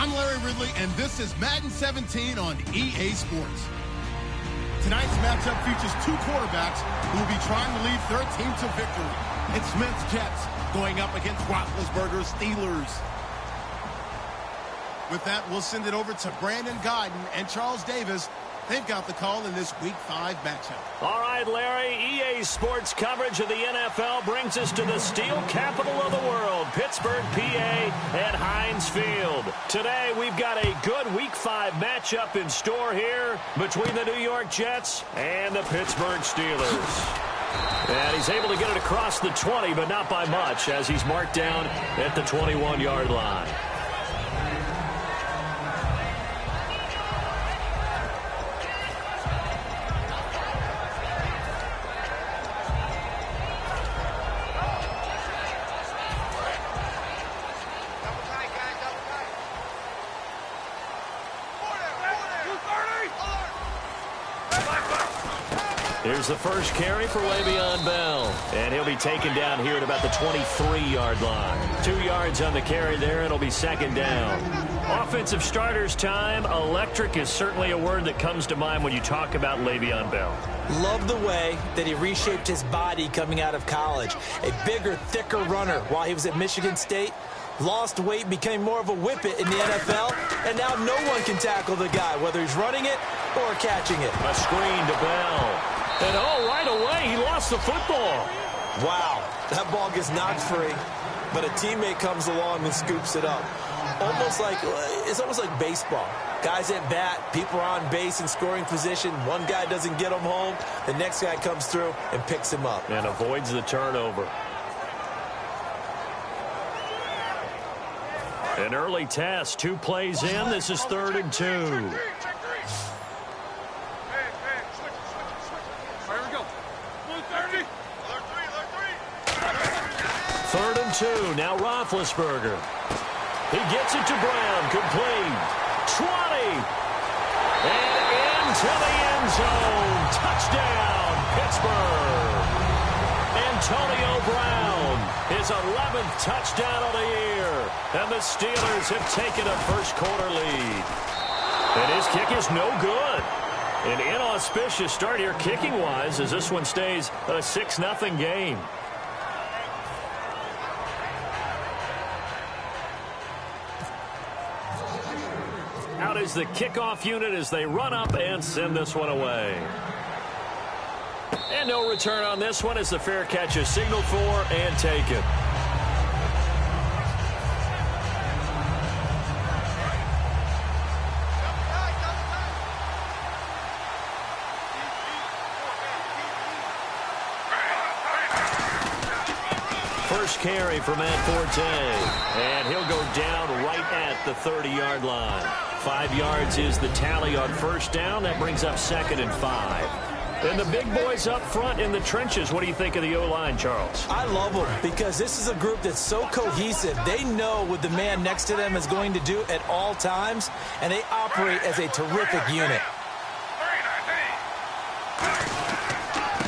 I'm Larry Ridley, and this is Madden 17 on EA Sports. Tonight's matchup features two quarterbacks who will be trying to lead their team to victory. It's Smith's Jets going up against Roethlisberger's Steelers. With that, we'll send it over to Brandon Guyton and Charles Davis. They've got the call in this Week 5 matchup. All right, Larry, EA Sports coverage of the NFL brings us to the steel capital of the world, Pittsburgh, PA, at Heinz Field. Today, we've got a good Week 5 matchup in store here between the New York Jets and the Pittsburgh Steelers. And he's able to get it across the 20, but not by much, as he's marked down at the 21-yard line. Here's the first carry for Le'Veon Bell. And he'll be taken down here at about the 23-yard line. 2 yards on the carry there. It'll be second down. Offensive starters time. Electric is certainly a word that comes to mind when you talk about Le'Veon Bell. Love the way that he reshaped his body coming out of college. A bigger, thicker runner while he was at Michigan State. Lost weight, became more of a whippet in the NFL, and now no one can tackle the guy, whether he's running it or catching it. A screen to Bell. And right away, he lost the football. Wow, that ball gets knocked free, but a teammate comes along and scoops it up. It's almost like baseball. Guys at bat, people are on base in scoring position. One guy doesn't get him home. The next guy comes through and picks him up. And avoids the turnover. An early test, 2 plays in. This is 3rd and 2. Third and 2. Now Roethlisberger. He gets it to Brown. Complete. 20. And into the end zone. Touchdown, Pittsburgh. Antonio Brown. His 11th touchdown of the year. And the Steelers have taken a first-quarter lead. And his kick is no good. An inauspicious start here kicking-wise as this one stays a 6-0 game. Out is the kickoff unit as they run up and send this one away. And no return on this one as the fair catch is signaled for and taken. First carry for Matt Forte. And he'll go down right at the 30-yard line. 5 yards is the tally on first down. That brings up 2nd and 5. And the big boys up front in the trenches. What do you think of the O-line, Charles? I love them because this is a group that's so cohesive. They know what the man next to them is going to do at all times, and they operate as a terrific unit.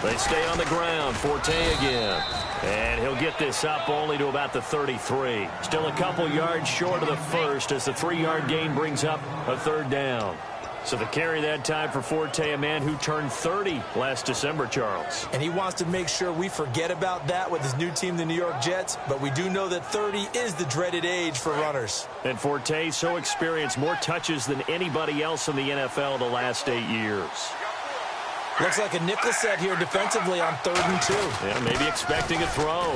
They stay on the ground. Forte again. And he'll get this up only to about the 33. Still a couple yards short of the first as the 3-yard gain brings up a 3rd down. So the carry that time for Forte, a man who turned 30 last December, Charles. And he wants to make sure we forget about that with his new team, the New York Jets. But we do know that 30 is the dreaded age for runners. And Forte so experienced, more touches than anybody else in the NFL the last 8 years. Looks like a nickel set here defensively on 3rd and 2. Yeah, maybe expecting a throw.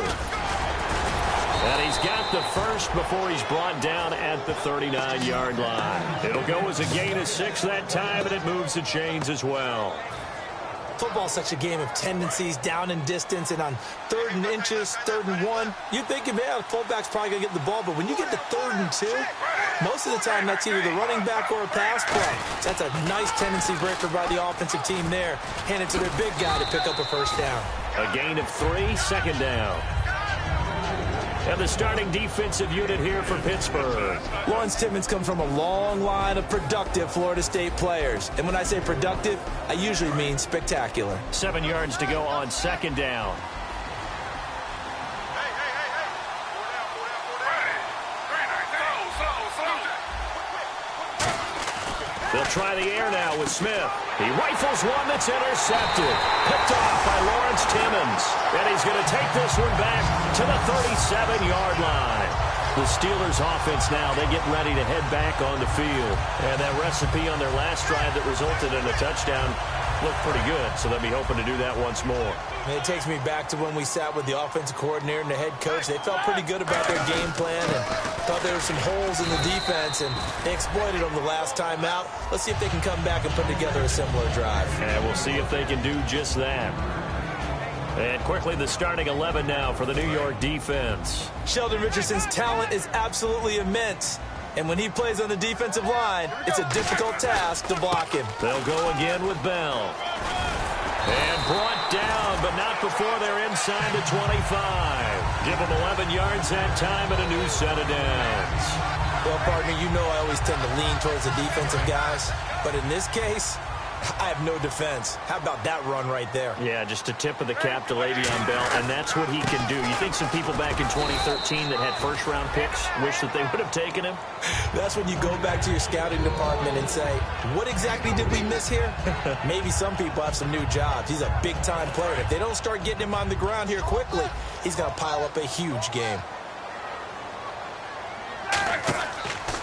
And he's got the first before he's brought down at the 39-yard line. It'll go as a gain of 6 that time, and it moves the chains as well. Football's such a game of tendencies, down and distance, and on 3rd and inches, 3rd and 1, you'd think, man, the fullback's probably going to get the ball, but when you get to 3rd and 2, most of the time that's either the running back or a pass play. That's a nice tendency breaker by the offensive team there. Hand it to their big guy to pick up a first down. A gain of 3, 2nd down. And the starting defensive unit here for Pittsburgh. Lawrence Timmons comes from a long line of productive Florida State players. And when I say productive, I usually mean spectacular. 7 yards to go on 2nd down. They'll try the air now with Smith. He rifles one that's intercepted. Picked off by Lawrence Timmons. And he's going to take this one back to the 37-yard line. The Steelers offense now, they get ready to head back on the field. And that recipe on their last drive that resulted in a touchdown looked pretty good, so they'll be hoping to do that once more. And it takes me back to when we sat with the offensive coordinator and the head coach. They felt pretty good about their game plan and thought there were some holes in the defense, and they exploited them the last time out. Let's see if they can come back and put together a similar drive. And we'll see if they can do just that. And quickly, the starting 11 now for the New York defense. Sheldon Richardson's talent is absolutely immense. And when he plays on the defensive line, it's a difficult task to block him. They'll go again with Bell. And brought down, but not before they're inside the 25. Give them 11 yards that time and a new set of downs. Well, partner, you know I always tend to lean towards the defensive guys. But in this case, I have no defense. How about that run right there? Yeah, just a tip of the cap to Le'Veon Bell, and that's what he can do. You think some people back in 2013 that had first-round picks wish that they would have taken him? That's when you go back to your scouting department and say, what exactly did we miss here? Maybe some people have some new jobs. He's a big-time player. And if they don't start getting him on the ground here quickly, he's going to pile up a huge game.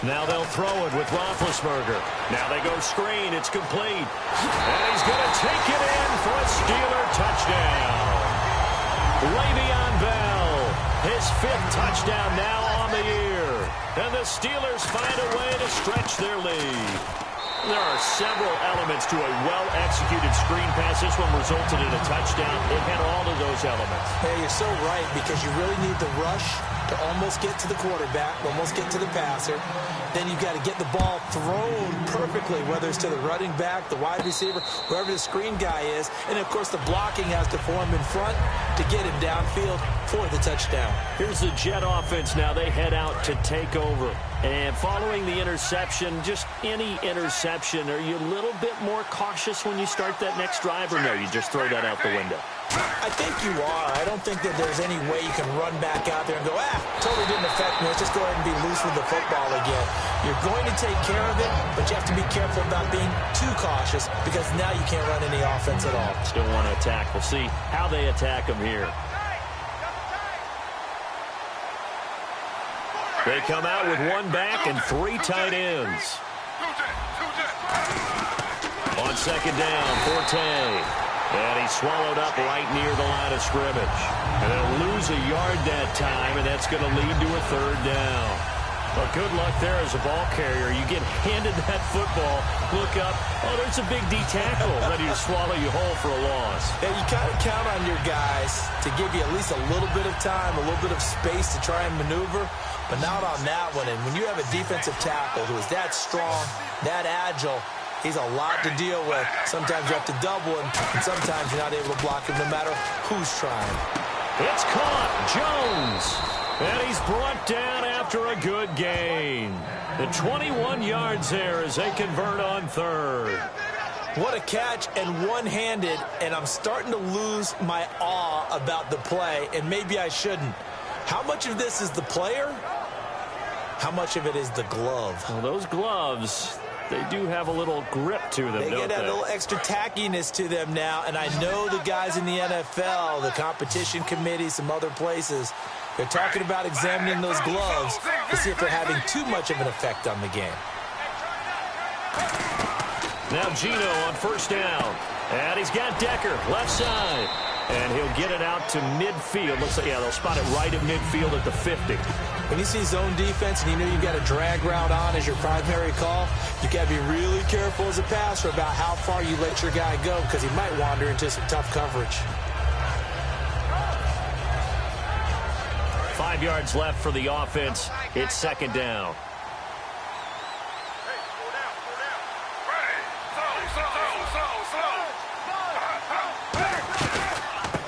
Now they'll throw it with Roethlisberger. Now they go screen. It's complete. And he's going to take it in for a Steeler touchdown. Le'Veon Bell, his 5th touchdown now on the year. And the Steelers find a way to stretch their lead. There are several elements to a well-executed screen pass. This one resulted in a touchdown. It had all of those elements. Hey, you're so right, because you really need the rush to almost get to the quarterback, almost get to the passer. Then you've got to get the ball thrown perfectly, whether it's to the running back, the wide receiver, wherever the screen guy is. And, of course, the blocking has to form in front to get him downfield for the touchdown. Here's the Jet offense now. They head out to take over. And following the interception, just any interception, are you a little bit more cautious when you start that next drive, or no, you just throw that out the window? I think you are. I don't think that there's any way you can run back out there and go, totally didn't affect me. Let's just go ahead and be loose with the football again. You're going to take care of it, but you have to be careful about being too cautious, because now you can't run any offense at all. Still want to attack. We'll see how they attack them here. They come out with 1 back and 3 tight ends. On second down, Forte. And he's swallowed up right near the line of scrimmage. And they'll lose a yard that time, and that's going to lead to a 3rd down. Well, good luck there as a ball carrier. You get handed that football, look up, there's a big D tackle ready to swallow you whole for a loss. Yeah, you kind of count on your guys to give you at least a little bit of time, a little bit of space to try and maneuver, but not on that one. And when you have a defensive tackle who is that strong, that agile, he's a lot to deal with. Sometimes you have to double him, and sometimes you're not able to block him no matter who's trying. It's caught. Jones. And he's brought down after a good gain. The 21 yards there as they convert on 3rd. What a catch, and one-handed, and I'm starting to lose my awe about the play, and maybe I shouldn't. How much of this is the player? How much of it is the glove? Well, those gloves, they do have a little grip to them, don't they? They get a little extra tackiness to them now, and I know the guys in the NFL, the competition committee, some other places, they're talking about examining those gloves to see if they're having too much of an effect on the game. Now Gino on 1st down. And he's got Decker, left side. And he'll get it out to midfield. Looks like, they'll spot it right at midfield at the 50. When you see zone defense and you know you've got a drag route on as your primary call, you got to be really careful as a passer about how far you let your guy go, because he might wander into some tough coverage. 5 yards left for the offense. It's 2nd down.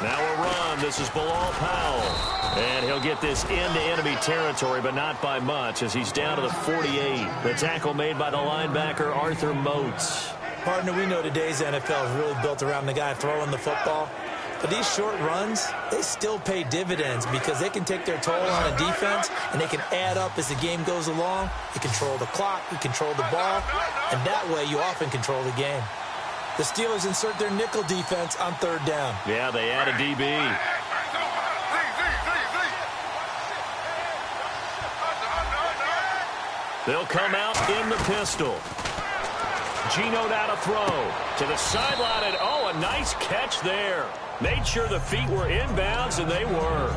Now a run. This is Bilal Powell. And he'll get this into enemy territory, but not by much, as he's down to the 48. The tackle made by the linebacker, Arthur Moats. Partner, we know today's NFL is really built around the guy throwing the football. But these short runs, they still pay dividends because they can take their toll on a defense and they can add up as the game goes along. You control the clock, you control the ball, and that way you often control the game. The Steelers insert their nickel defense on third down. Yeah, they add a DB. They'll come out in the pistol. Geno now to throw to the sideline, and oh, a nice catch there. Made sure the feet were inbounds, and they were.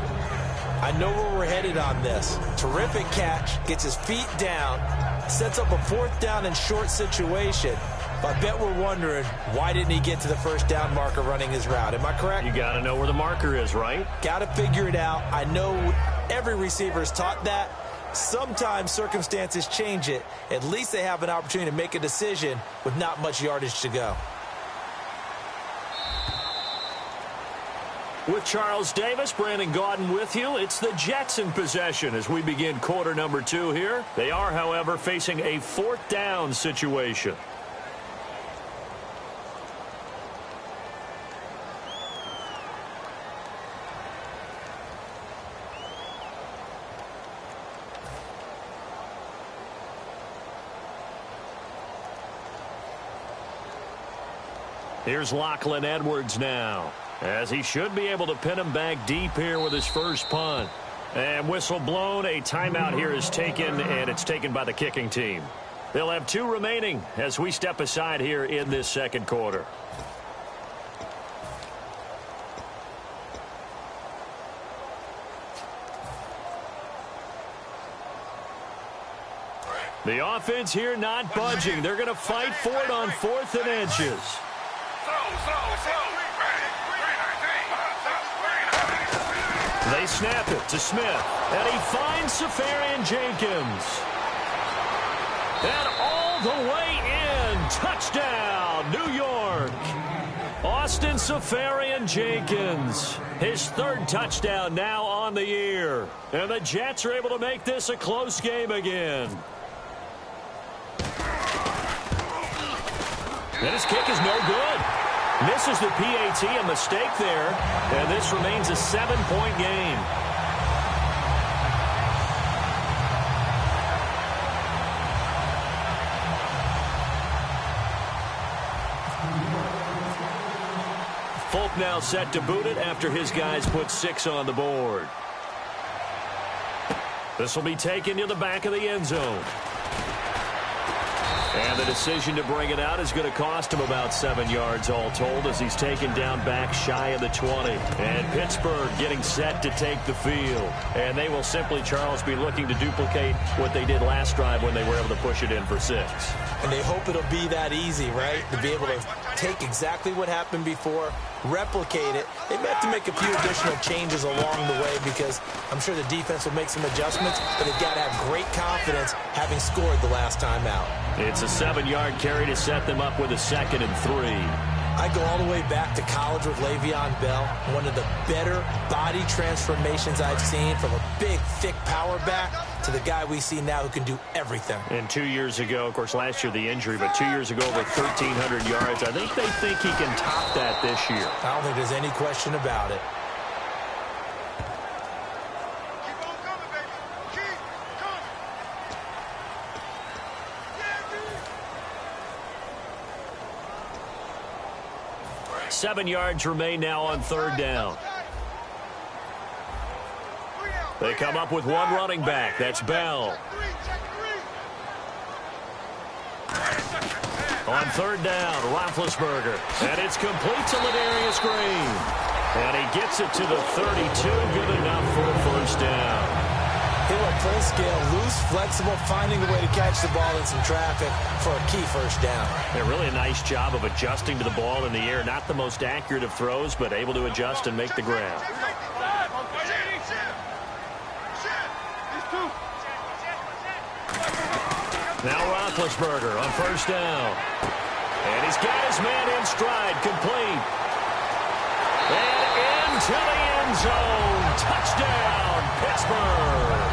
I know where we're headed on this. Terrific catch, gets his feet down, sets up a fourth down and short situation. But I bet we're wondering, why didn't he get to the first down marker running his route? Am I correct? You got to know where the marker is, right? Got to figure it out. I know every receiver is taught that. Sometimes circumstances change it. At least they have an opportunity to make a decision with not much yardage to go. With Charles Davis, Brandon Gaudin with you. It's the Jets in possession as we begin quarter number 2 here. They are, however, facing a fourth down situation. Here's Lachlan Edwards now, as he should be able to pin him back deep here with his first punt. And whistle blown, a timeout here is taken, and it's taken by the kicking team. They'll have 2 remaining as we step aside here in this second quarter. The offense here not budging. They're going to fight for it on 4th and inches. They snap it to Smith, and he finds Safarian Jenkins. And all the way in, touchdown, New York. Austin Safarian Jenkins, his 3rd touchdown now on the year. And the Jets are able to make this a close game again. And his kick is no good. Misses the PAT, a mistake there, and this remains a 7-point game. Folk now set to boot it after his guys put 6 on the board. This will be taken to the back of the end zone. And the decision to bring it out is going to cost him about 7 yards all told as he's taken down back shy of the 20. And Pittsburgh getting set to take the field. And they will simply, Charles, be looking to duplicate what they did last drive when they were able to push it in for 6. And they hope it'll be that easy, right? To be able to take exactly what happened before, replicate it. They may have to make a few additional changes along the way because I'm sure the defense will make some adjustments, but they've got to have great confidence having scored the last time out. It's a 7-yard carry to set them up with a 2nd and 3. I go all the way back to college with Le'Veon Bell, one of the better body transformations I've seen, from a big, thick power back to the guy we see now who can do everything. And 2 years ago, of course, last year the injury, but 2 years ago over 1,300 yards. I think they think he can top that this year. I don't think there's any question about it. Keep on coming, baby. Keep coming. 7 yards remain now on 3rd down. They come up with 1 running back. That's Bell. On 3rd down, Roethlisberger. And it's complete to Ladarius Green. And he gets it to the 32. Good enough for a first down. He went full scale, loose, flexible, finding a way to catch the ball in some traffic for a key first down. Yeah, really a nice job of adjusting to the ball in the air. Not the most accurate of throws, but able to adjust and make the grab. Now Roethlisberger on 1st down. And he's got his man in stride, complete. And into the end zone. Touchdown, Pittsburgh.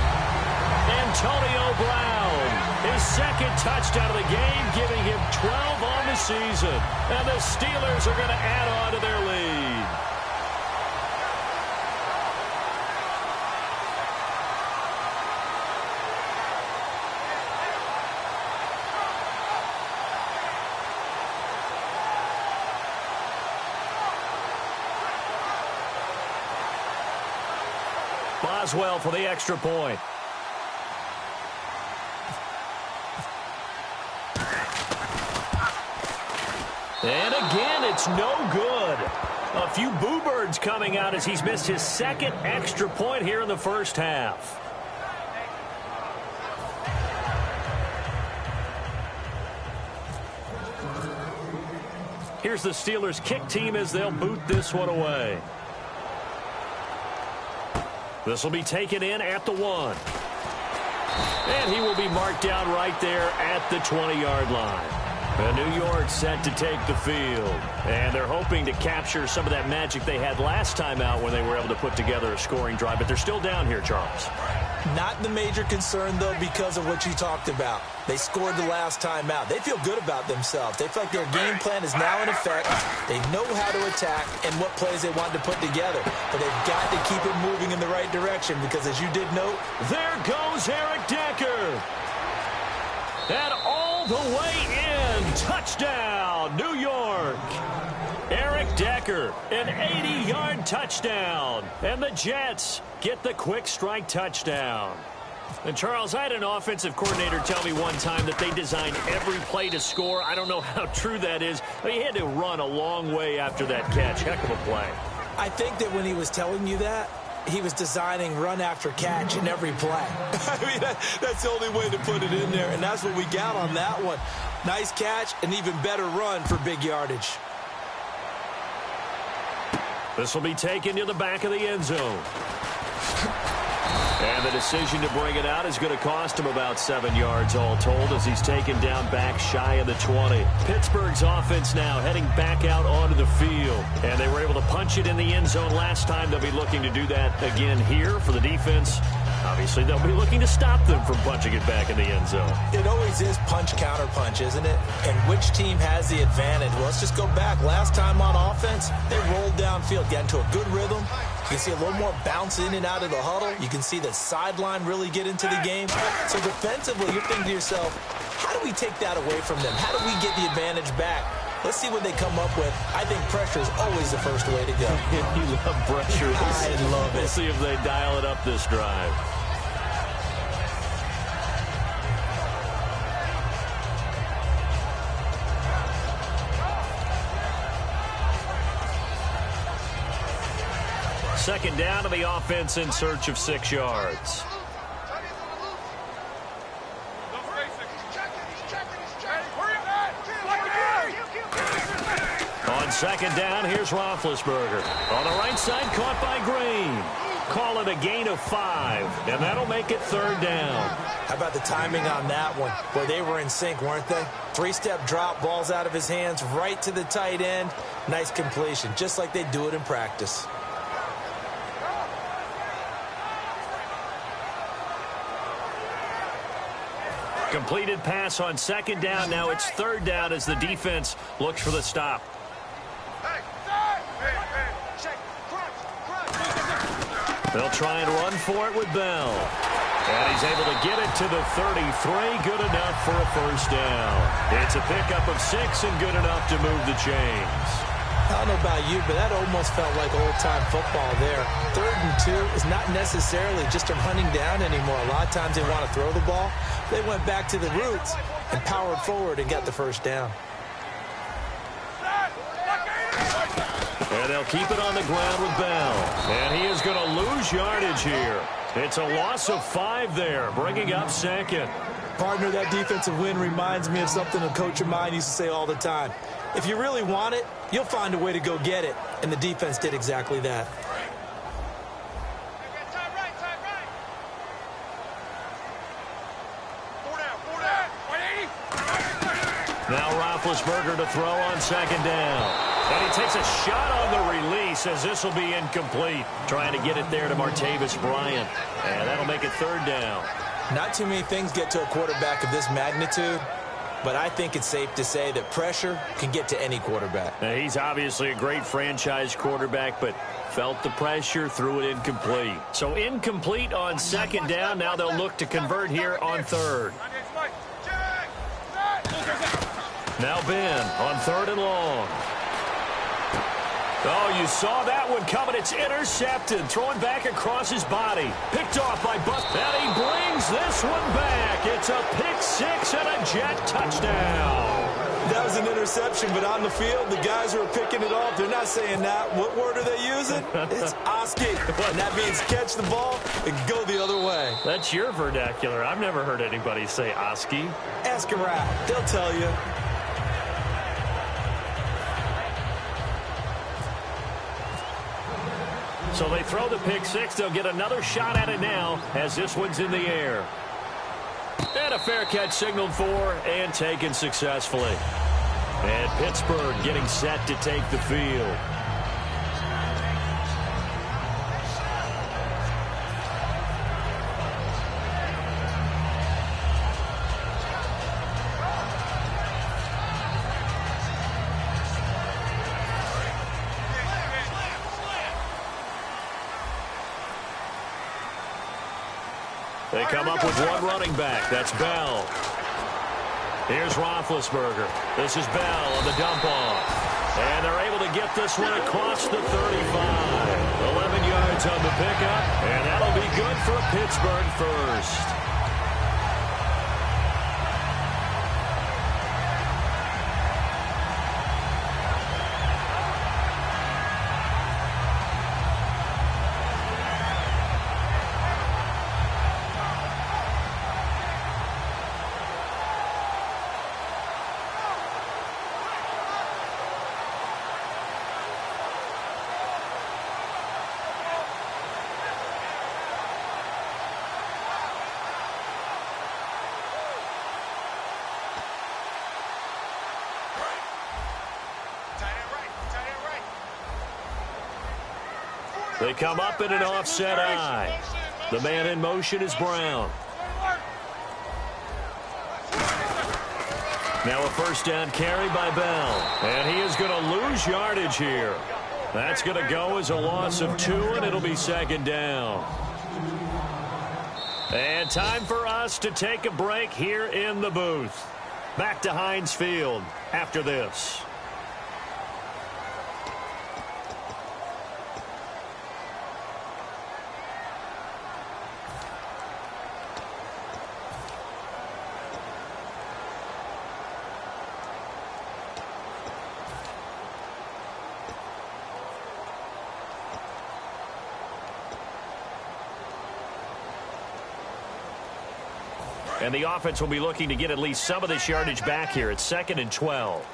Antonio Brown, his 2nd touchdown of the game, giving him 12 on the season. And the Steelers are going to add on to their lead. Boswell for the extra point. And again, it's no good. A few boo birds coming out as he's missed his second extra point here in the first half. Here's the Steelers' kick team as they'll boot this one away. This will be taken in at the 1. And he will be marked down right there at the 20-yard line. And New York set to take the field. And they're hoping to capture some of that magic they had last time out when they were able to put together a scoring drive. But they're still down here, Charles. Not the major concern, though, because of what you talked about. They scored the last time out. They feel good about themselves. They feel like their game plan is now in effect. They know how to attack and what plays they want to put together. But they've got to keep it moving in the right direction because, as you did note, there goes Eric Decker. And all the way in. Touchdown, New York. Eric Decker, an 80-yard touchdown. And the Jets get the quick strike touchdown. And, Charles, I had an offensive coordinator tell me one time that they designed every play to score. I don't know how true that is. But he had to run a long way after that catch. Heck of a play. I think that when he was telling you that, he was designing run after catch in every play. I mean, that's the only way to put it in there, and that's what we got on that one. Nice catch, an even better run for big yardage. This will be taken to the back of the end zone. And the decision to bring it out is going to cost him about 7 yards all told as he's taken down back shy of the 20. Pittsburgh's offense now heading back out onto the field. And they were able to punch it in the end zone last time. They'll be looking to do that again here for the defense. Obviously, they'll be looking to stop them from punching it back in the end zone. It always is punch-counter-punch, isn't it? And which team has the advantage? Well, let's just go back. Last time on offense, they rolled downfield, got into a good rhythm. You can see a little more bounce in and out of the huddle. You can see the sideline really get into the game. So defensively, you're thinking to yourself, how do we take that away from them? How do we get the advantage back? Let's see what they come up with. I think pressure is always the first way to go. You love pressure. I love it. We'll see if they dial it up this drive. Second down to the offense in search of 6 yards. On second down, here's Roethlisberger. On the right side, caught by Green. Call it a gain of 5, and that'll make it third down. How about the timing on that one? Boy, they were in sync, weren't they? 3-step drop, balls out of his hands, right to the tight end. Nice completion, just like they do it in practice. Completed pass on second down. Now it's third down as the defense looks for the stop. They'll try and run for it with Bell. And he's able to get it to the 33. Good enough for a first down. It's a pickup of 6 and good enough to move the chains. I don't know about you, but that almost felt like old-time football there. 3rd and 2 is not necessarily just a running down anymore. A lot of times they want to throw the ball. They went back to the roots and powered forward and got the first down. And they'll keep it on the ground with Bell. And he is going to lose yardage here. It's a loss of 5 there, bringing up second. Partner, that defensive win reminds me of something a coach of mine used to say all the time. If you really want it, you'll find a way to go get it. And the defense did exactly that. Now Roethlisberger to throw on second down. And he takes a shot on the release as this will be incomplete. Trying to get it there to Martavis Bryant. And that'll make it third down. Not too many things get to a quarterback of this magnitude, but I think it's safe to say that pressure can get to any quarterback. Now, he's obviously a great franchise quarterback, but felt the pressure, threw it incomplete. So incomplete on second down. Now they'll look to convert here on third. Now Ben on 3rd and long. Oh, you saw that one coming. It's intercepted. Throwing back across his body. Picked off by Bus. And he brings this one back. It's a pick six and a Jet touchdown. That was an interception, but on the field, the guys who are picking it off, they're not saying that. What word are they using? It's Oski. And that means catch the ball and go the other way. That's your vernacular. I've never heard anybody say Oski. Ask around. They'll tell you. So they throw the pick six. They'll get another shot at it now as this one's in the air. And a fair catch signaled for and taken successfully. And Pittsburgh getting set to take the field. They come up with one running back. That's Bell. Here's Roethlisberger. This is Bell on the dump off. And they're able to get this one across the 35. 11 yards on the pickup. And that'll be good for a Pittsburgh first. They come up in an offset eye. The man in motion is Brown. Now a first down carry by Bell. And he is going to lose yardage here. That's going to go as a loss of 2, and it'll be second down. And time for us to take a break here in the booth. Back to Heinz Field after this. And the offense will be looking to get at least some of this yardage back here. It's 2nd and 12.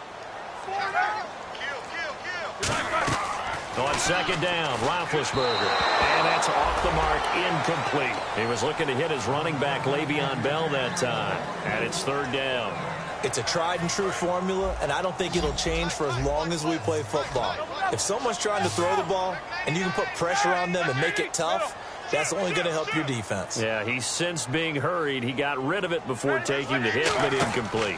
On second down, Roethlisberger. And that's off the mark, incomplete. He was looking to hit his running back, Le'Veon Bell, that time. And it's 3rd down. It's a tried-and-true formula, and I don't think it'll change for as long as we play football. If someone's trying to throw the ball, and you can put pressure on them and make it tough, that's only going to help your defense. Yeah, he sensed being hurried. He got rid of it before taking the hit, but incomplete.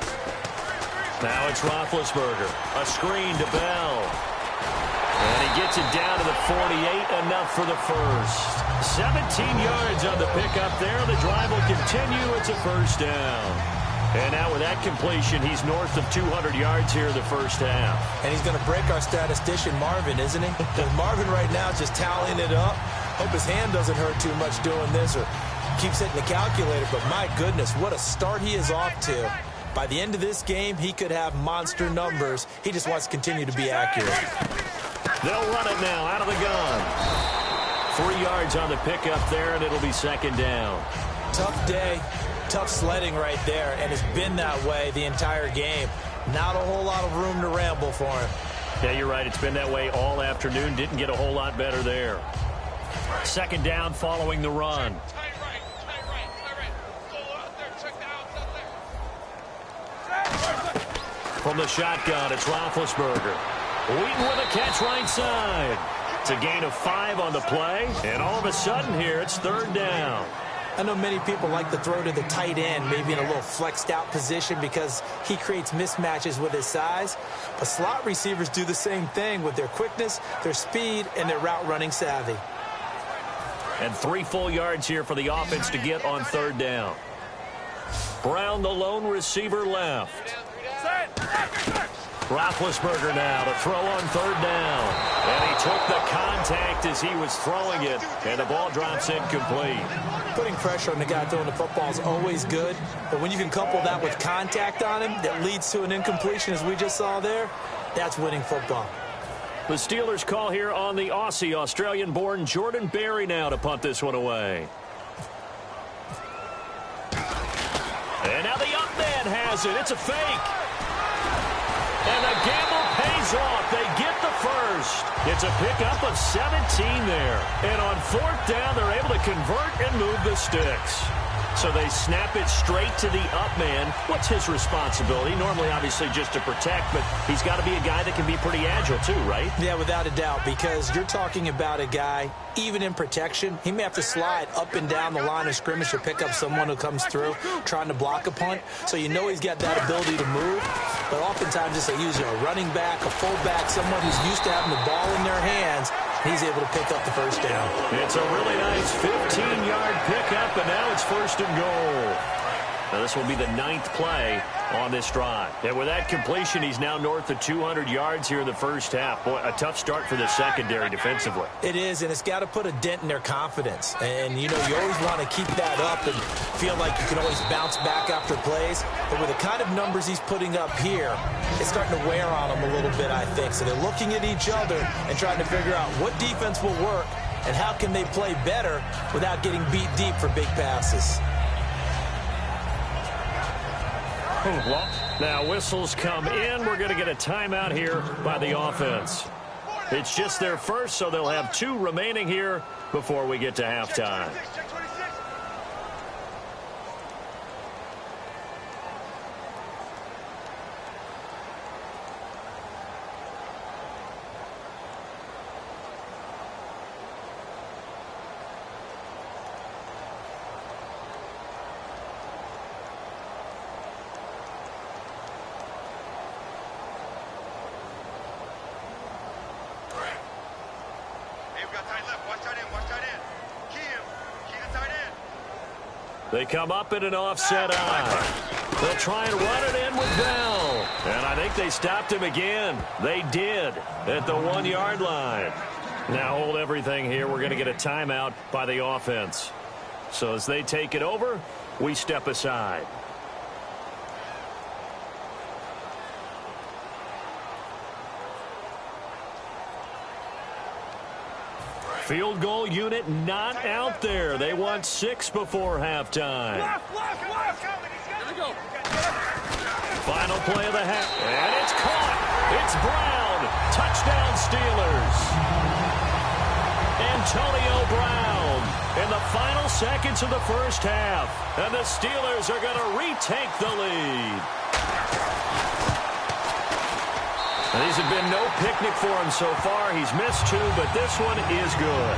Now it's Roethlisberger. A screen to Bell. And he gets it down to the 48, enough for the first. 17 yards on the pickup there. The drive will continue. It's a first down. And now with that completion, he's north of 200 yards here in the first half. And he's going to break our statistician, Marvin, isn't he? Because Marvin right now is just tallying it up. Hope his hand doesn't hurt too much doing this or keeps hitting the calculator. But my goodness, what a start he is off to. By the end of this game, he could have monster numbers. He just wants to continue to be accurate. They'll run it now out of the gun. 3 yards on the pickup there, and it'll be second down. Tough day. Tough sledding right there, and it's been that way the entire game. Not a whole lot of room to ramble for him. Yeah, you're right. It's been that way all afternoon. Didn't get a whole lot better there. Second down following the run. From the shotgun, it's Roethlisberger. Wheaton with a catch right side. It's a gain of 5 on the play, and all of a sudden here, it's 3rd down. I know many people like to throw to the tight end, maybe in a little flexed out position because he creates mismatches with his size. But slot receivers do the same thing with their quickness, their speed, and their route running savvy. And 3 full yards here for the offense to get on 3rd down. Brown, the lone receiver, left. Roethlisberger now to throw on third down. And he took the contact as he was throwing it, and the ball drops incomplete. Putting pressure on the guy throwing the football is always good, but when you can couple that with contact on him that leads to an incompletion, as we just saw there, that's winning football. The Steelers call here on the Aussie, Australian-born Jordan Berry now to punt this one away. And now the up man has it. It's a fake. And the gamble pays off. They get the first. It's a pickup of 17 there. And on fourth down, they're able to convert and move the sticks. So they snap it straight to the up man. What's his responsibility? Normally, obviously, just to protect, but he's got to be a guy that can be pretty agile too, right? Yeah, without a doubt, because you're talking about a guy, even in protection, he may have to slide up and down the line of scrimmage to pick up someone who comes through trying to block a punt. So you know he's got that ability to move. But oftentimes, it's a running back, a fullback, someone who's used to having the ball in their hands. He's able to pick up the first down. It's a really nice 15-yard pickup, and now it's first and goal. Now this will be the 9th play on this drive. And with that completion, he's now north of 200 yards here in the first half. Boy, a tough start for the secondary defensively. It is, and it's got to put a dent in their confidence. And, you always want to keep that up and feel like you can always bounce back after plays. But with the kind of numbers he's putting up here, it's starting to wear on them a little bit, I think. So they're looking at each other and trying to figure out what defense will work and how can they play better without getting beat deep for big passes. Now whistles come in. We're going to get a timeout here by the offense. It's just their first, so they'll have 2 remaining here before we get to halftime. They come up in an offset eye. They'll try and run it in with Bell. And I think they stopped him again. They did at the 1-yard line. Now hold everything here. We're going to get a timeout by the offense. So as they take it over, we step aside. Field goal unit not out there. They want 6 before halftime. Final play of the half. And it's caught. It's Brown. Touchdown Steelers. Antonio Brown in the final seconds of the first half. And the Steelers are going to retake the lead. And these have been no picnic for him so far. He's missed 2, but this one is good.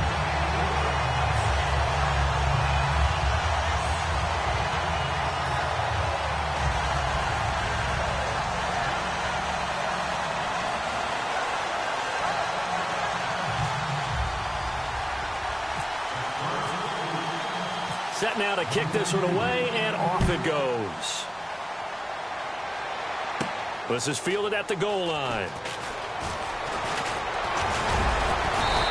Set now to kick this one away, and off it goes. This is fielded at the goal line.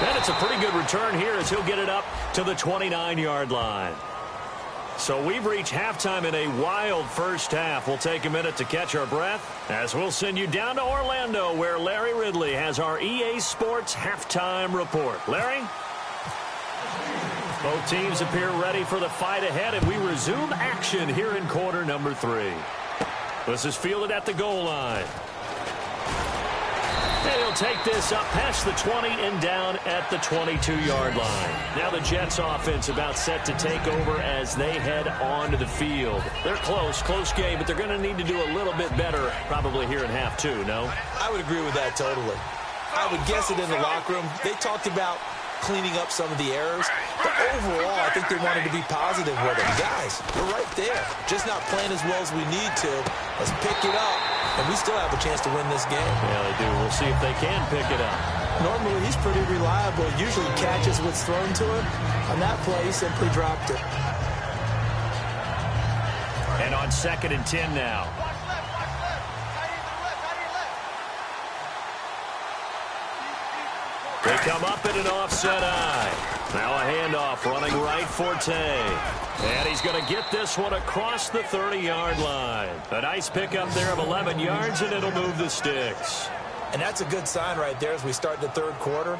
And it's a pretty good return here as he'll get it up to the 29-yard line. So we've reached halftime in a wild first half. We'll take a minute to catch our breath as we'll send you down to Orlando where Larry Ridley has our EA Sports halftime report. Larry? Both teams appear ready for the fight ahead, and we resume action here in quarter number 3. This is fielded at the goal line. And he'll take this up past the 20 and down at the 22-yard line. Now the Jets offense about set to take over as they head onto the field. They're close game, but they're going to need to do a little bit better probably here in half 2, no? I would agree with that totally. I would guess it in the locker room. They talked about cleaning up some of the errors, but overall, I think they wanted to be positive with it. Guys, we're right there. Just not playing as well as we need to. Let's pick it up, and we still have a chance to win this game. Yeah, they do. We'll see if they can pick it up. Normally, he's pretty reliable. Usually catches what's thrown to him. On that play, he simply dropped it. And on 2nd and 10 now. They come up in an offset eye. Now a handoff running right for Tay. And he's going to get this one across the 30-yard line. A nice pickup there of 11 yards, and it'll move the sticks. And that's a good sign right there as we start the third quarter.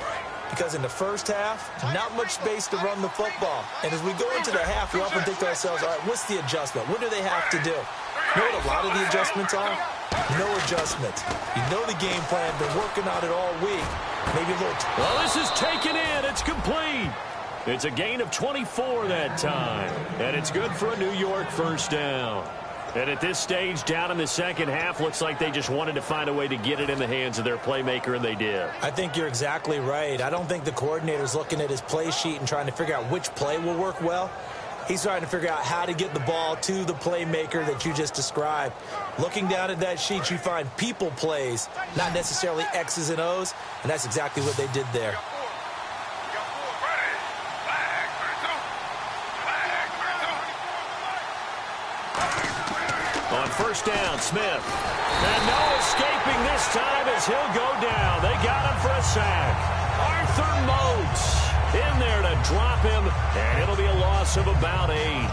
Because in the first half, not much space to run the football. And as we go into the half, we often think to ourselves, all right, what's the adjustment? What do they have to do? You know what a lot of the adjustments are? No adjustments. You know the game plan, been working on it all week. Maybe a little... Well, this is taken in. It's complete. It's a gain of 24 that time. And it's good for a New York first down. And at this stage, down in the second half, looks like they just wanted to find a way to get it in the hands of their playmaker, and they did. I think you're exactly right. I don't think the coordinator's looking at his play sheet and trying to figure out which play will work well. He's trying to figure out how to get the ball to the playmaker that you just described. Looking down at that sheet, you find people plays, not necessarily X's and O's, and that's exactly what they did there. On first down, Smith. And no escaping this time as he'll go down. They got him for a sack. Arthur Moats in there to drop him, and it'll be a loss of about 8.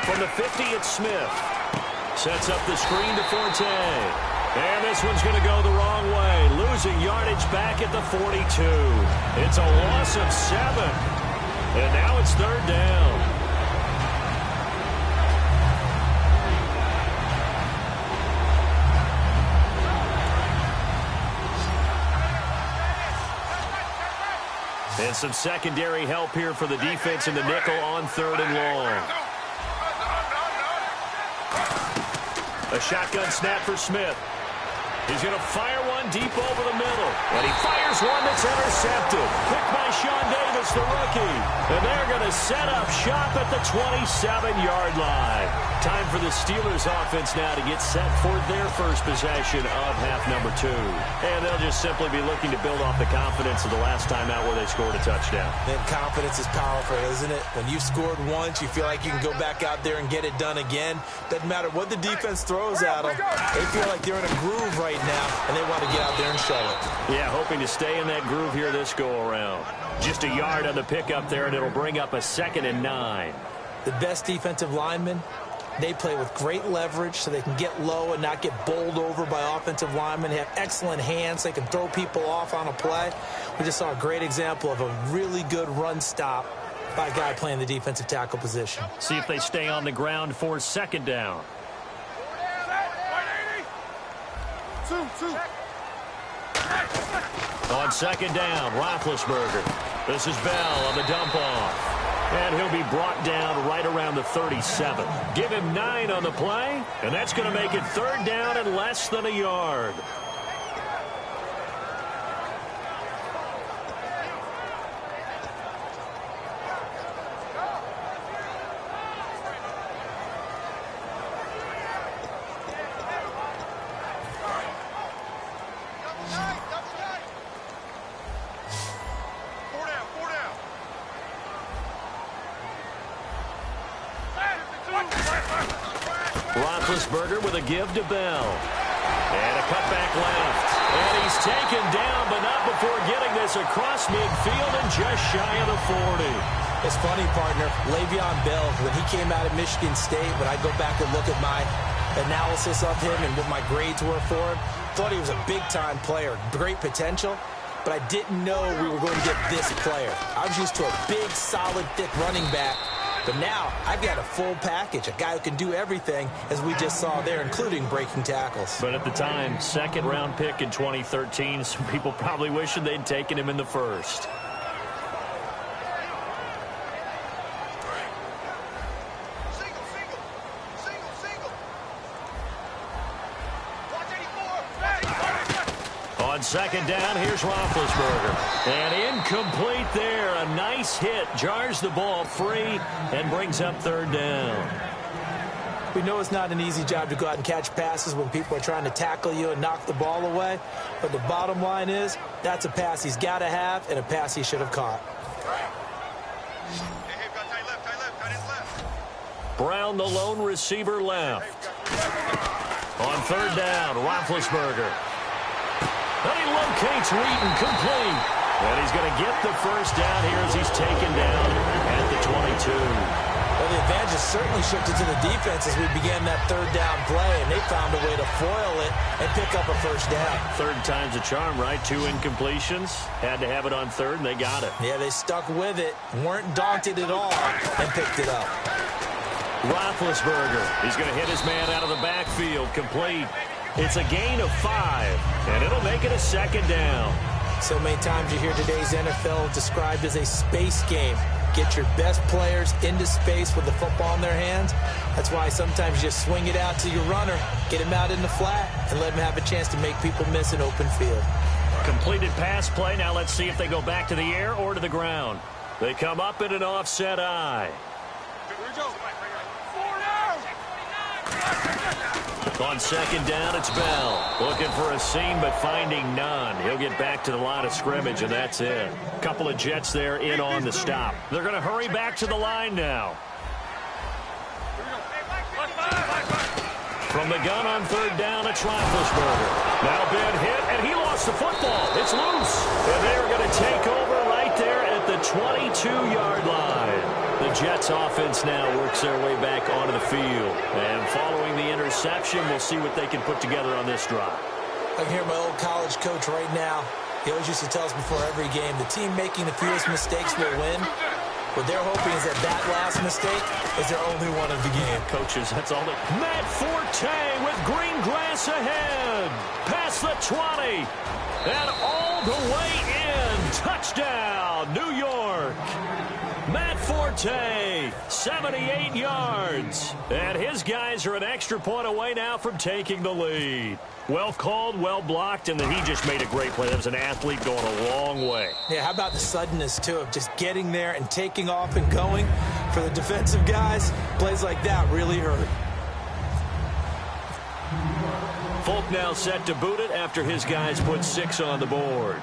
From the 50, it's Smith. Sets up the screen to Forte. And this one's going to go the wrong way. Losing yardage back at the 42. It's a loss of 7. And now it's third down. And some secondary help here for the defense in the nickel on third and long. A shotgun snap for Smith. He's going to fire one deep over the middle. And he fires one that's intercepted. Picked by Sean Davis, the rookie. And they're going to set up shop at the 27-yard line. Time for the Steelers offense now to get set for their first possession of half number 2. And they'll just simply be looking to build off the confidence of the last time out where they scored a touchdown. Then confidence is powerful, isn't it? When you've scored once, you feel like you can go back out there and get it done again. Doesn't matter what the defense throws at them. They feel like they're in a groove right now, and they want to get out there and show it. Yeah, hoping to stay in that groove here this go-around. Just a yard on the pickup there, and it'll bring up a 2nd and 9. The best defensive linemen, they play with great leverage so they can get low and not get bowled over by offensive linemen. They have excellent hands. They can throw people off on a play. We just saw a great example of a really good run stop by a guy playing the defensive tackle position. See if they stay on the ground for 2nd down. On 2nd down, Roethlisberger. This is Bell on the dump off. And he'll be brought down right around the 37. Give him 9 on the play, and that's going to make it third down and less than a yard. Roethlisberger with a give to Bell. And a cutback left. And he's taken down, but not before getting this across midfield and just shy of the 40. It's funny, partner. Le'Veon Bell, when he came out of Michigan State, when I go back and look at my analysis of him and what my grades were for him, thought he was a big-time player, great potential, but I didn't know we were going to get this player. I was used to a big, solid, thick running back. But now, I've got a full package, a guy who can do everything, as we just saw there, including breaking tackles. But at the time, 2nd-round pick in 2013, some people probably wishing they'd taken him in the 1st. On On second down, here's Roethlisberger. And incomplete there. A nice hit. Jars the ball free and brings up third down. We know it's not an easy job to go out and catch passes when people are trying to tackle you and knock the ball away. But the bottom line is, that's a pass he's got to have and a pass he should have caught. Brown, the lone receiver, left. On third down, Roethlisberger. And he locates Wheaton, complete. And he's going to get the first down here as he's taken down at the 22. Well, the advantage has certainly shifted to the defense as we began that third down play, and they found a way to foil it and pick up a first down. Third time's a charm, right? 2 incompletions. Had to have it on third, and they got it. Yeah, they stuck with it, weren't daunted at all, and picked it up. Roethlisberger, he's going to hit his man out of the backfield, complete. It's a gain of 5, and it'll make it a second down. So many times you hear today's NFL described as a space game. Get your best players into space with the football in their hands. That's why sometimes you just swing it out to your runner, get him out in the flat, and let him have a chance to make people miss an open field. Completed pass play. Now let's see if they go back to the air or to the ground. They come up in an offset eye. On second down, it's Bell. Looking for a seam, but finding none. He'll get back to the line of scrimmage, and that's it. Couple of Jets there in on the stop. They're going to hurry back to the line now. From the gun on third down, it's Roethlisberger. Now Ben hit, and he lost the football. It's loose. And they're going to take over right there at the 22-yard line. The Jets offense now works their way back onto the field. And following the interception, we'll see what they can put together on this drive. I can hear my old college coach right now. He always used to tell us before every game, the team making the fewest mistakes will win. What they're hoping is that that last mistake is their only one of the game. Coaches, that's all they... Matt Forte with green grass ahead. Past the 20. And all the way in. Touchdown, New York. Matt Forte, 78 yards. And his guys are an extra point away now from taking the lead. Well called, well blocked, and then he just made a great play. That was an athlete going a long way. Yeah, how about the suddenness, too, of just getting there and taking off and going? For the defensive guys, plays like that really hurt. Folk now set to boot it after his guys put 6 on the board.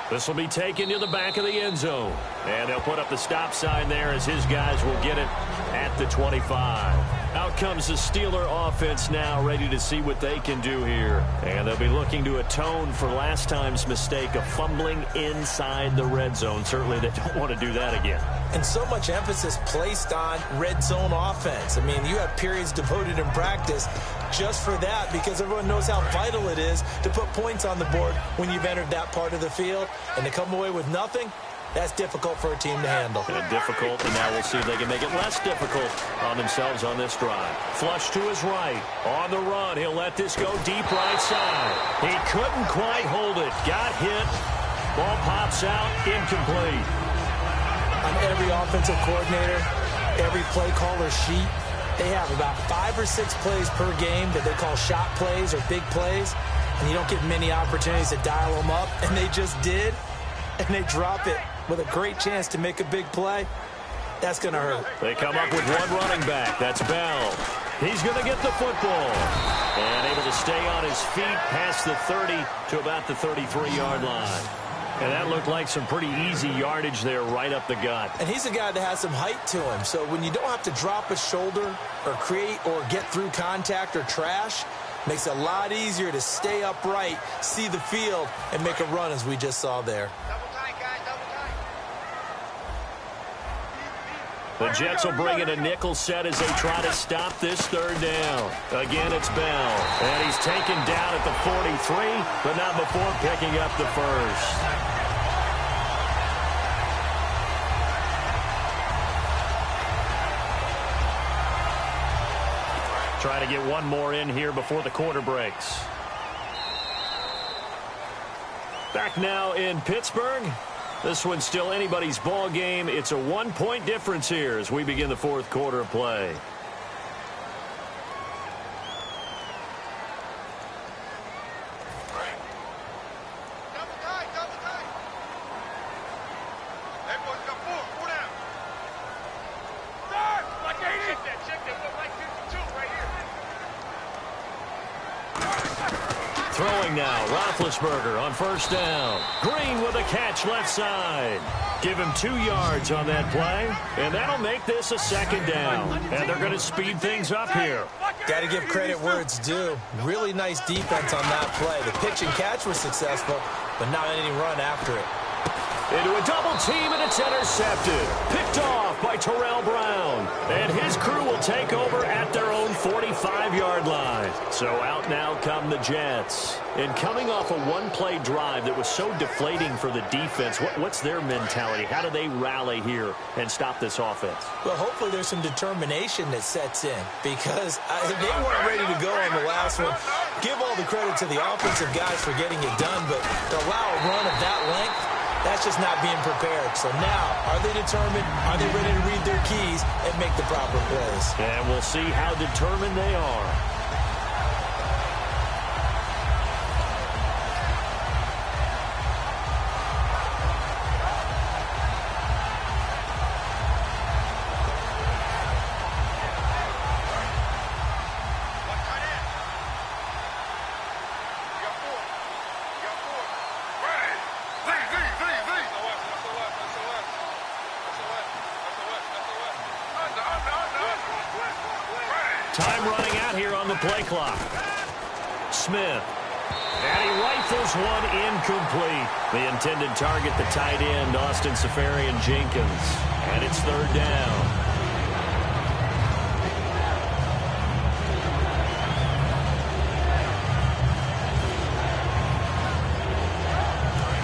This will be taken to the back of the end zone. And they'll put up the stop sign there as his guys will get it at the 25. Out comes the Steeler offense now, ready to see what they can do here. And they'll be looking to atone for last time's mistake of fumbling inside the red zone. Certainly they don't want to do that again. And so much emphasis placed on red zone offense. I mean, you have periods devoted in practice just for that because everyone knows how vital it is to put points on the board when you've entered that part of the field. And to come away with nothing, that's difficult for a team to handle. And difficult, and now we'll see if they can make it less difficult on themselves on this drive. Flush to his right. On the run, he'll let this go deep right side. He couldn't quite hold it. Got hit. Ball pops out. Incomplete. On every offensive coordinator, every play caller sheet, they have about 5 or 6 plays per game that they call shot plays or big plays, and you don't get many opportunities to dial them up, and they just did, and they drop it with a great chance to make a big play. That's going to hurt. They come up with one running back. That's Bell. He's going to get the football. And able to stay on his feet past the 30 to about the 33-yard line. And that looked like some pretty easy yardage there right up the gut. And he's a guy that has some height to him. So when you don't have to drop a shoulder or create or get through contact or trash, makes it a lot easier to stay upright, see the field, and make a run as we just saw there. The Jets will bring in a nickel set as they try to stop this third down. Again, it's Bell. And he's taken down at the 43, but not before picking up the first. Trying to get one more in here before the quarter breaks. Back now in Pittsburgh. This one's still anybody's ball game. It's a 1-point difference here as we begin the fourth quarter of play. throwing now. Roethlisberger on first down. Green with a catch left side. Give him 2 yards on that play, and that'll make this a second down. And they're going to speed things up here. Got to give credit where it's due. Really nice defense on that play. The pitch and catch was successful, but not any run after it. Into a double team, and it's intercepted. Picked off by Terrell Brown. And his crew will take over at their own 45-yard line. So out now come the Jets. And coming off a one-play drive that was so deflating for the defense, what's their mentality? How do they rally here and stop this offense? Well, hopefully there's some determination that sets in, because they weren't ready to go on the last one. Give all the credit to the offensive guys for getting it done, but to allow a run of that length, that's just not being prepared. So now, are they determined? Are they ready to read their keys and make the proper plays? And we'll see how determined they are. Time running out here on the play clock. Smith. And he rifles one incomplete. The intended target, the tight end, Austin Safarian-Jenkins. And it's third down.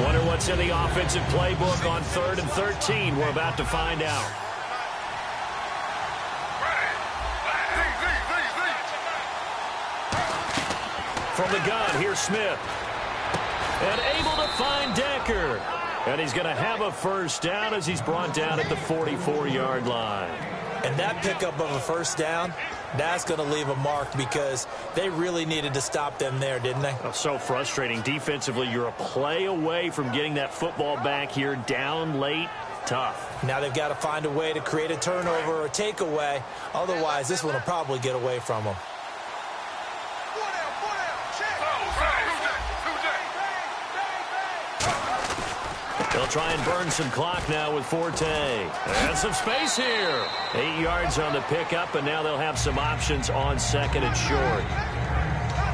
Wonder what's in the offensive playbook on 3rd and 13. We're about to find out. From the gun, here's Smith. And able to find Decker. And he's going to have a first down as he's brought down at the 44-yard line. And that pickup of a first down, that's going to leave a mark, because they really needed to stop them there, didn't they? Oh, so frustrating. Defensively, you're a play away from getting that football back here down late. Tough. Now they've got to find a way to create a turnover or a takeaway. Otherwise, this one will probably get away from them. They'll try and burn some clock now with Forte. And some space here. 8 yards on the pickup, and now they'll have some options on second and short.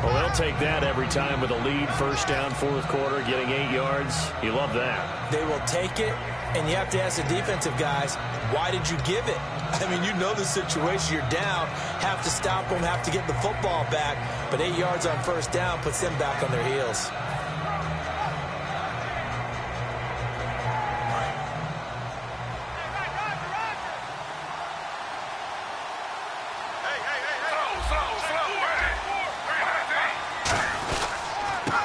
Well, they'll take that every time with a lead. First down, fourth quarter, getting 8 yards. You love that. They will take it, and you have to ask the defensive guys, why did you give it? I mean, you know the situation. You're down, have to stop them, have to get the football back. But 8 yards on first down puts them back on their heels.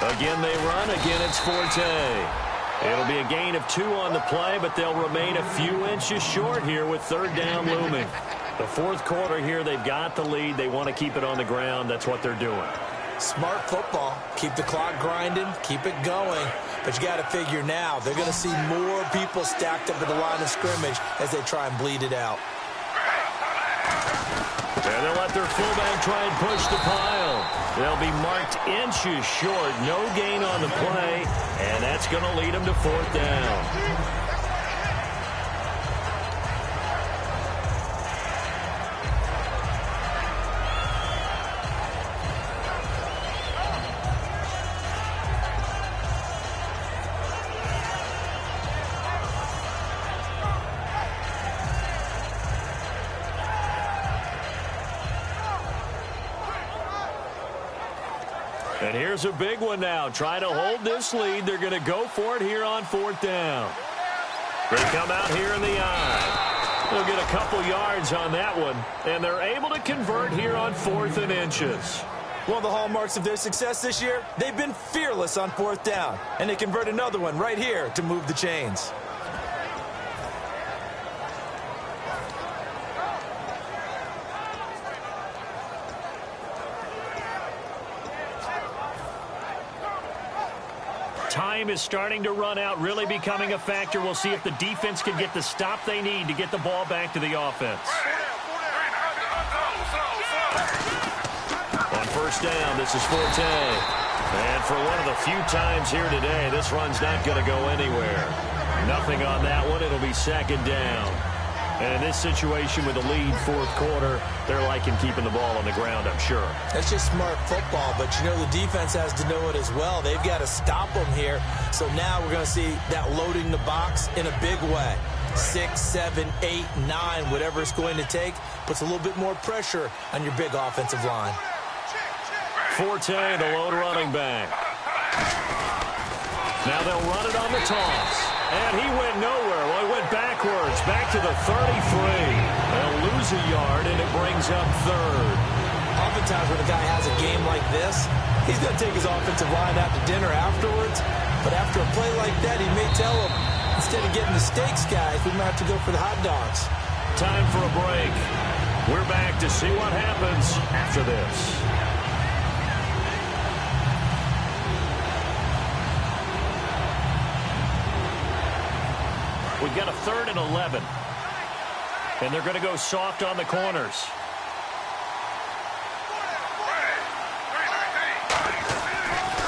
Again they run, again it's Forte. It'll be a gain of 2 on the play, but they'll remain a few inches short here with third down looming. The fourth quarter here, they've got the lead. They want to keep it on the ground. That's what they're doing. Smart football. Keep the clock grinding, keep it going. But you got to figure now, they're going to see more people stacked up at the line of scrimmage as they try and bleed it out. And they'll let their fullback try and push the pile. They'll be marked inches short. No gain on the play, and that's going to lead them to fourth down. And here's a big one now. Try to hold this lead. They're going to go for it here on fourth down. They come out here in the eye. They'll get a couple yards on that one. And they're able to convert here on 4th and inches. One of the hallmarks of their success this year, they've been fearless on fourth down. And they convert another one right here to move the chains. Time is starting to run out, really becoming a factor. We'll see if the defense can get the stop they need to get the ball back to the offense. On first down, this is Forte. And for one of the few times here today, this run's not going to go anywhere. Nothing on that one. It'll be second down. And in this situation with the lead fourth quarter, they're liking keeping the ball on the ground, I'm sure. That's just smart football, but you know the defense has to know it as well. They've got to stop them here. So now we're going to see that loading the box in a big way. 6, 7, 8, 9, whatever it's going to take, puts a little bit more pressure on your big offensive line. Forte, the lone running back. Now they'll run it on the toss. And he went nowhere. Well, he went backwards, back to the 33. They'll lose a yard, and it brings up third. Oftentimes when a guy has a game like this, he's going to take his offensive line out to dinner afterwards. But after a play like that, he may tell him, instead of getting the steaks, guys, we might have to go for the hot dogs. Time for a break. We're back to see what happens after this. We've got a 3rd and 11. And they're going to go soft on the corners.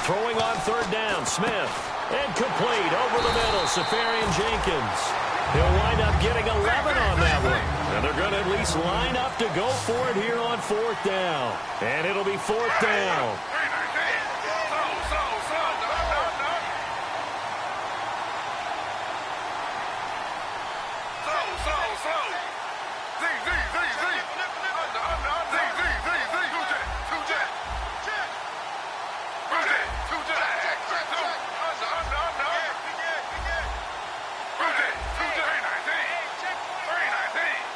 Throwing on 3rd down, Smith. And complete over the middle, Safarian Jenkins. He'll wind up getting 11 on that one. And they're going to at least line up to go for it here on 4th down. And it'll be 4th down.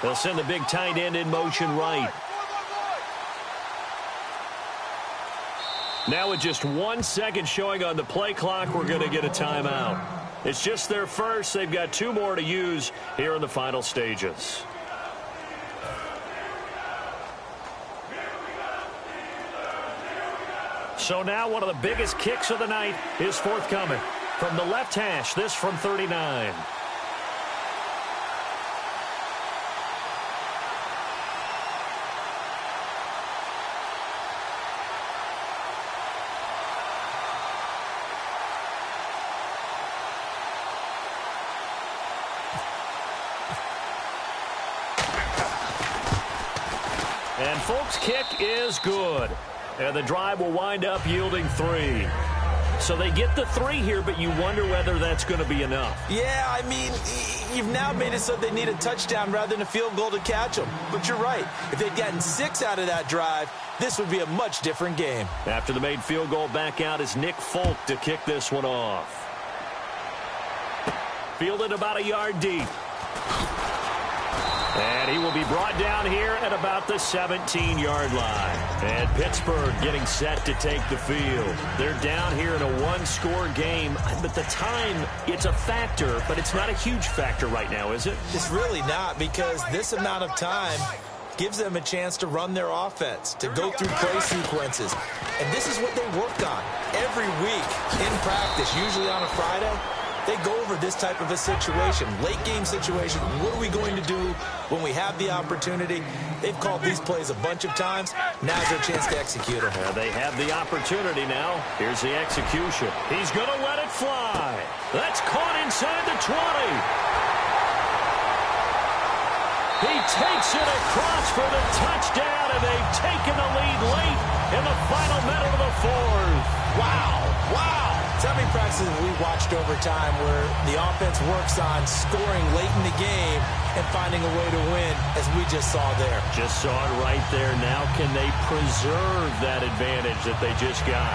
They'll send the big tight end in motion right. Now with just 1 second showing on the play clock, we're going to get a timeout. It's just their first. They've got 2 more to use here in the final stages. So now one of the biggest kicks of the night is forthcoming. From the left hash, this from 39. And folks, kick is good. And the drive will wind up yielding 3. So they get the 3 here, but you wonder whether that's going to be enough. Yeah, I mean, you've now made it so they need a touchdown rather than a field goal to catch them. But you're right. If they'd gotten 6 out of that drive, this would be a much different game. After the made field goal, back out is Nick Folk to kick this one off. Fielded about a yard deep. And he will be brought down here at about the 17-yard line. And Pittsburgh getting set to take the field. They're down here in a 1-score game. But the time, it's a factor, but it's not a huge factor right now, is it? It's really not, because this amount of time gives them a chance to run their offense, to go through play sequences. And this is what they work on every week in practice, usually on a Friday. They go over this type of a situation, late-game situation. What are we going to do when we have the opportunity? They've called these plays a bunch of times. Now's their chance to execute them. They have the opportunity now. Here's the execution. He's going to let it fly. That's caught inside the 20. He takes it across for the touchdown, and they've taken the lead late in the final minute of the 4th. Wow, wow. So many practices we watched over time where the offense works on scoring late in the game and finding a way to win, as we just saw there. Just saw it right there. Now can they preserve that advantage that they just got?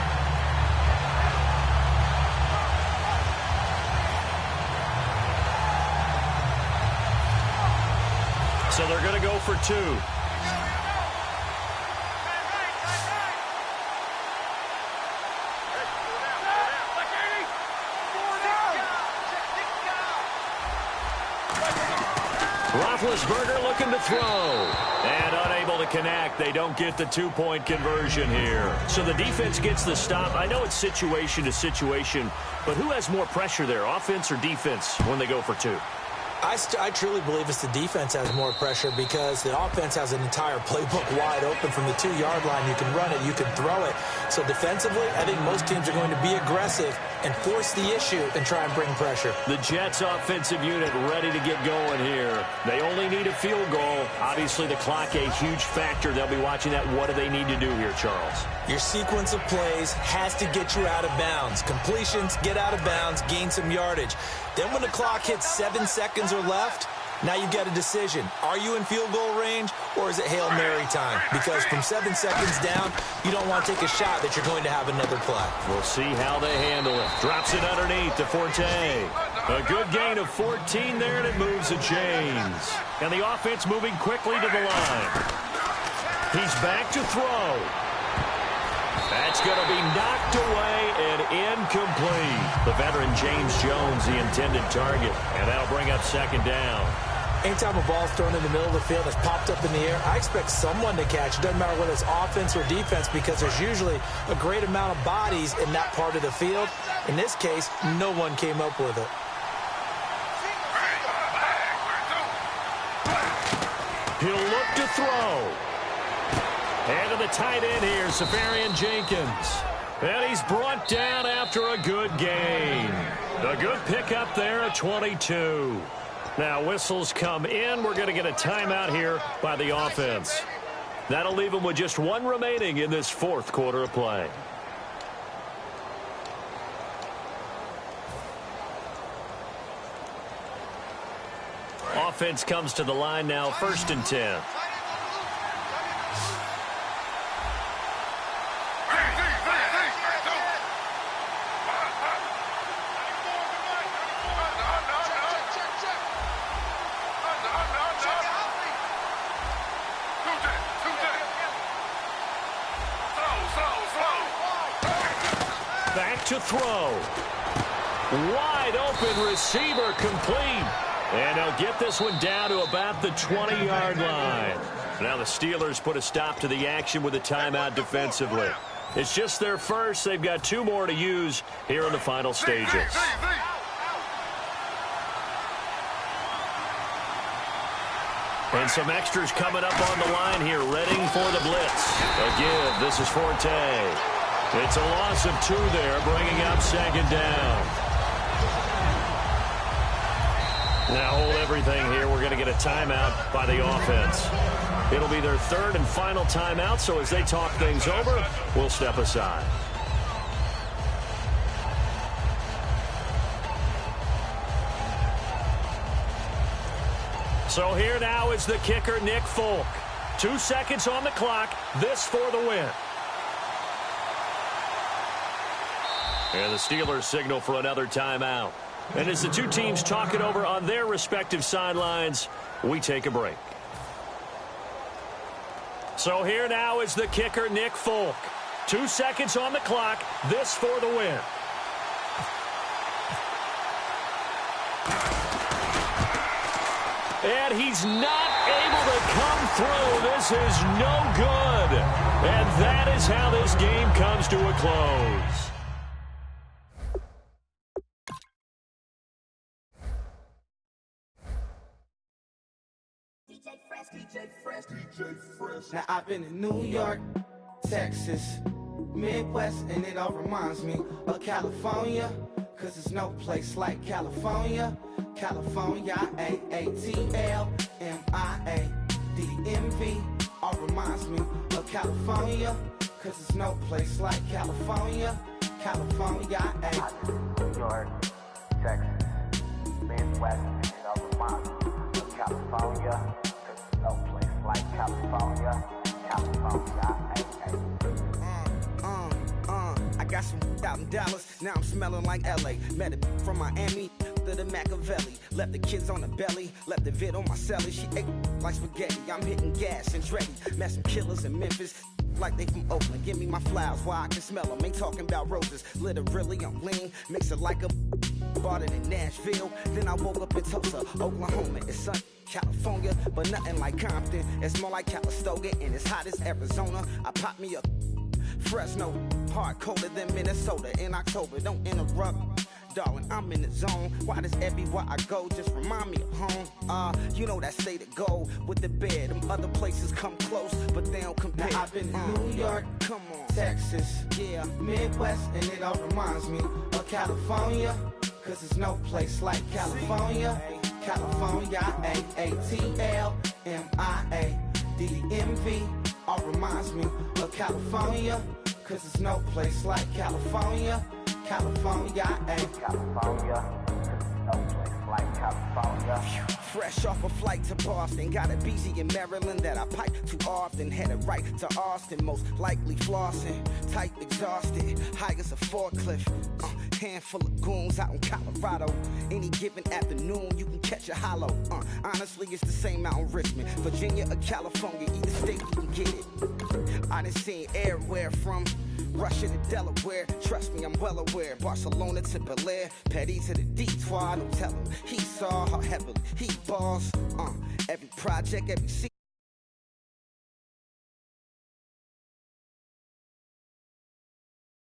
So they're going to go for 2. Roethlisberger looking to throw. And unable to connect. They don't get the 2-point conversion here. So the defense gets the stop. I know it's situation to situation, but who has more pressure there, offense or defense, when they go for 2? I truly believe it's the defense has more pressure because the offense has an entire playbook wide open from the 2-yard line. You can run it, you can throw it. So defensively, I think most teams are going to be aggressive and force the issue and try and bring pressure. The Jets offensive unit ready to get going here. They only need a field goal. Obviously, the clock a huge factor. They'll be watching that. What do they need to do here, Charles? Your sequence of plays has to get you out of bounds. Completions, get out of bounds, gain some yardage. Then when the clock hits 7 seconds or left, now you've got a decision. Are you in field goal range or is it Hail Mary time? Because from 7 seconds down, you don't want to take a shot that you're going to have another play. We'll see how they handle it. Drops it underneath to Forte. A good gain of 14 there, and it moves to James. And the offense moving quickly to the line. He's back to throw. That's going to be knocked away and incomplete. The veteran James Jones, the intended target. And that'll bring up second down. Anytime a ball's thrown in the middle of the field that's popped up in the air, I expect someone to catch. It doesn't matter whether it's offense or defense because there's usually a great amount of bodies in that part of the field. In this case, no one came up with it. He'll look to throw. And to the tight end here, Safarian Jenkins. And he's brought down after a good gain. A good pickup there at 22. Now whistles come in. We're going to get a timeout here by the offense. That'll leave them with just one remaining in this fourth quarter of play. Offense comes to the line now, 1st and 10. Back to throw. Wide open receiver complete. And they'll get this one down to about the 20-yard line. Now the Steelers put a stop to the action with a timeout defensively. It's just their first. They've got 2 more to use here in the final stages. And some extras coming up on the line here, ready for the blitz. A give. This is Forte. It's a loss of 2 there, bringing up second down. Now hold everything here. We're going to get a timeout by the offense. It'll be their 3rd and final timeout, so as they talk things over, we'll step aside. So here now is the kicker, Nick Folk. 2 seconds on the clock. This for the win. And the Steelers signal for another timeout. And as the 2 teams talk it over on their respective sidelines, we take a break. So here now is the kicker, Nick Folk. 2 seconds on the clock. This for the win. And he's not able to come through. This is no good. And that is how this game comes to a close. Now I've been in New York, Texas, Midwest, and it all reminds me of California, cause there's no place like California. California, AATLMIA-DMV, all reminds me of California, cause there's no place like California. California, New York, Texas, Midwest, and it all reminds me of California. No place like California, California, I got some out in Dallas, now I'm smelling like LA. Met it from Miami to the Machiavelli. Left the kids on the belly, left the vid on my celly. She ate like spaghetti, I'm hitting gas and Dreddy. Met some killers in Memphis, like they from Oakland. Give me my flowers while I can smell them. Ain't talking about roses, literally I'm lean. Mix it like a bought it in Nashville. Then I woke up in Tulsa, Oklahoma. It's sunny. California, but nothing like Compton. It's more like Calistoga, and it's hot as Arizona. I pop me a Fresno, hard colder than Minnesota in October. Don't interrupt, darling, I'm in the zone. Why does everywhere I go just remind me of home? You know that state of gold with the bed. Them other places come close, but they don't compare. Now I've been to New York, come on, Texas, yeah, Midwest, and it all reminds me of California. Cause there's no place like California. California, AATLMIA-DDMV. All reminds me of California. Cause there's no place like California. California, California, no place like California. fresh off a flight to Boston. Got a BZ in Maryland that I pipe too often. Headed right to Austin, most likely flossing. Tight, exhausted, high as a forklift. Handful of goons out in Colorado. Any given afternoon, you can catch a hollow. Honestly, it's the same out in Richmond, Virginia or California. Either state you can get it. I done seen everywhere from Russia to Delaware. Trust me, I'm well aware. Barcelona to Bel Air, Petty to the Detroit. Don't tell him he saw how heavily he balls. Every project, every